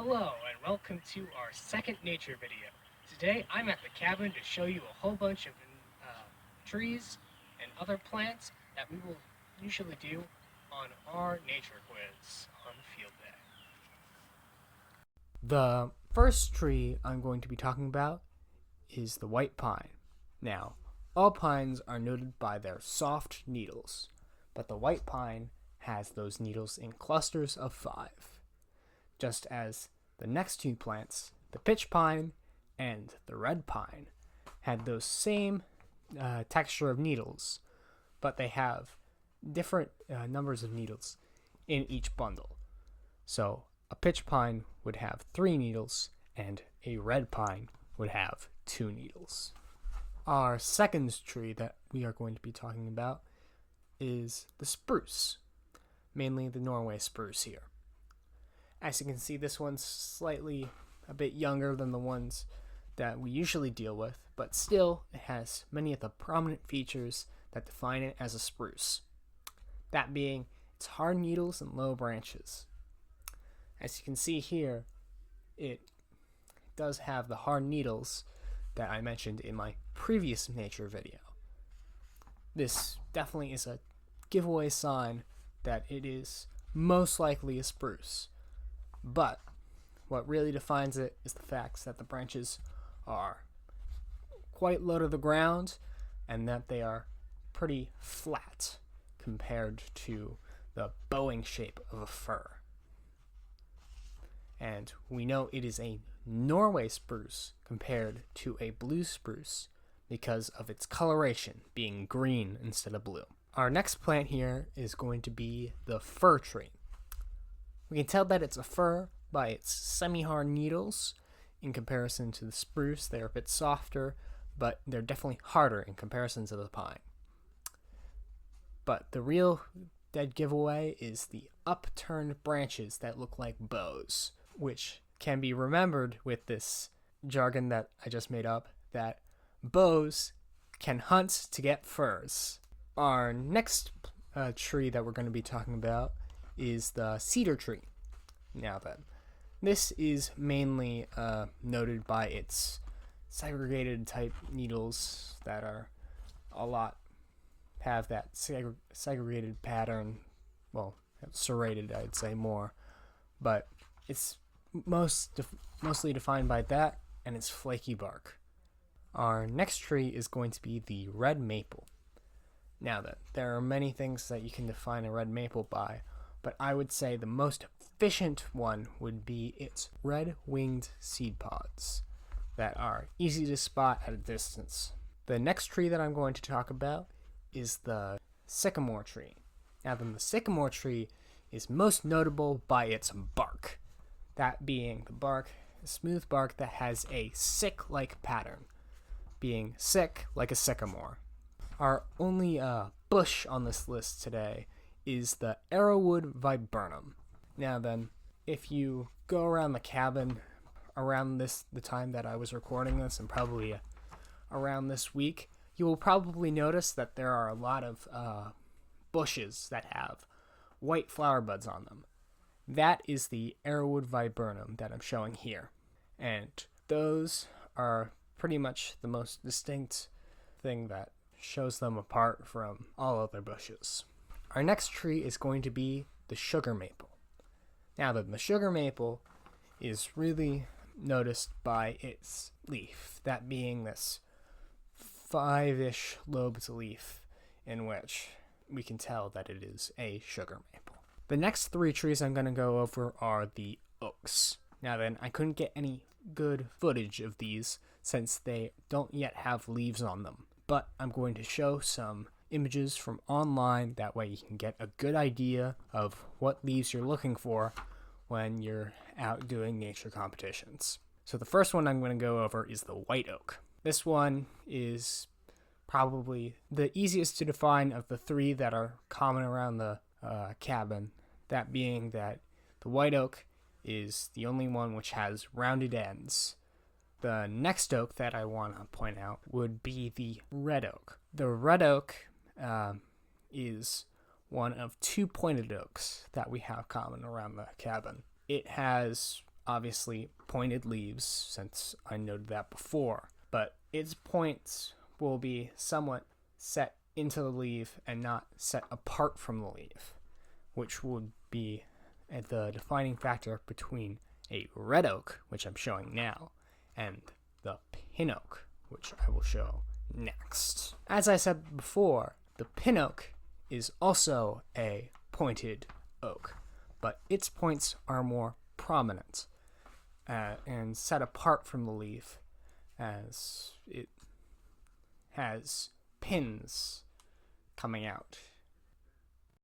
Hello and welcome to our second nature video. Today I'm at the cabin to show you a whole bunch of trees and other plants that we will usually do on our nature quiz on field day. The first tree I'm going to be talking about is the white pine. Now, all pines are noted by their soft needles, but the white pine has those needles in clusters of 5, just as the next two plants, the pitch pine and the red pine, had those same texture of needles, but they have different numbers of needles in each bundle. So a pitch pine would have 3 needles, and a red pine would have 2 needles. Our second tree that we are going to be talking about is the spruce, mainly the Norway spruce here. As you can see, this one's slightly a bit younger than the ones that we usually deal with, but still it has many of the prominent features that define it as a spruce. That being its hard needles and low branches. As you can see here, it does have the hard needles that I mentioned in my previous nature video. This definitely is a giveaway sign that it is most likely a spruce. But what really defines it is the fact that the branches are quite low to the ground and that they are pretty flat compared to the bowing shape of a fir. And we know it is a Norway spruce compared to a blue spruce because of its coloration being green instead of blue. Our next plant here is going to be the fir tree. We can tell that it's a fir by its semi-hard needles. In comparison to the spruce, they're a bit softer, but they're definitely harder in comparison to the pine. But the real dead giveaway is the upturned branches that look like bows, which can be remembered with this jargon that I just made up, that bows can hunt to get furs. Our next tree that we're going to be talking about is the cedar tree. Now then, this is mainly noted by its segregated type needles that are have that segregated pattern, well, serrated I'd say more, but it's mostly defined by that and its flaky bark. Our next tree is going to be the red maple. Now then, there are many things that you can define a red maple by, but I would say the most efficient one would be its red-winged seed pods that are easy to spot at a distance. The next tree that I'm going to talk about is the sycamore tree. Now then, the sycamore tree is most notable by its bark, that being the bark, a smooth bark that has a sick-like pattern, being sick like a sycamore. Our only bush on this list today is the arrowwood viburnum. Now then, if you go around the cabin around the time that I was recording this, and probably around this week, you will probably notice that there are a lot of bushes that have white flower buds on them. That is the arrowwood viburnum that I'm showing here. And those are pretty much the most distinct thing that shows them apart from all other bushes. Our next tree is going to be the sugar maple. Now the sugar maple is really noticed by its leaf, that being this 5-ish lobed leaf in which we can tell that it is a sugar maple. The next 3 trees I'm going to go over are the oaks. Now then, I couldn't get any good footage of these since they don't yet have leaves on them, but I'm going to show some images from online. That way you can get a good idea of what leaves you're looking for when you're out doing nature competitions. So the first one I'm going to go over is the white oak. This one is probably the easiest to define of the 3 that are common around the cabin, that being that the white oak is the only one which has rounded ends. The next oak that I want to point out would be the red oak. The red oak is one of 2 pointed oaks that we have common around the cabin. It has obviously pointed leaves, since I noted that before, but its points will be somewhat set into the leaf and not set apart from the leaf, which would be the defining factor between a red oak, which I'm showing now, and the pin oak, which I will show next. As I said before, the pin oak is also a pointed oak, but its points are more prominent and set apart from the leaf, as it has pins coming out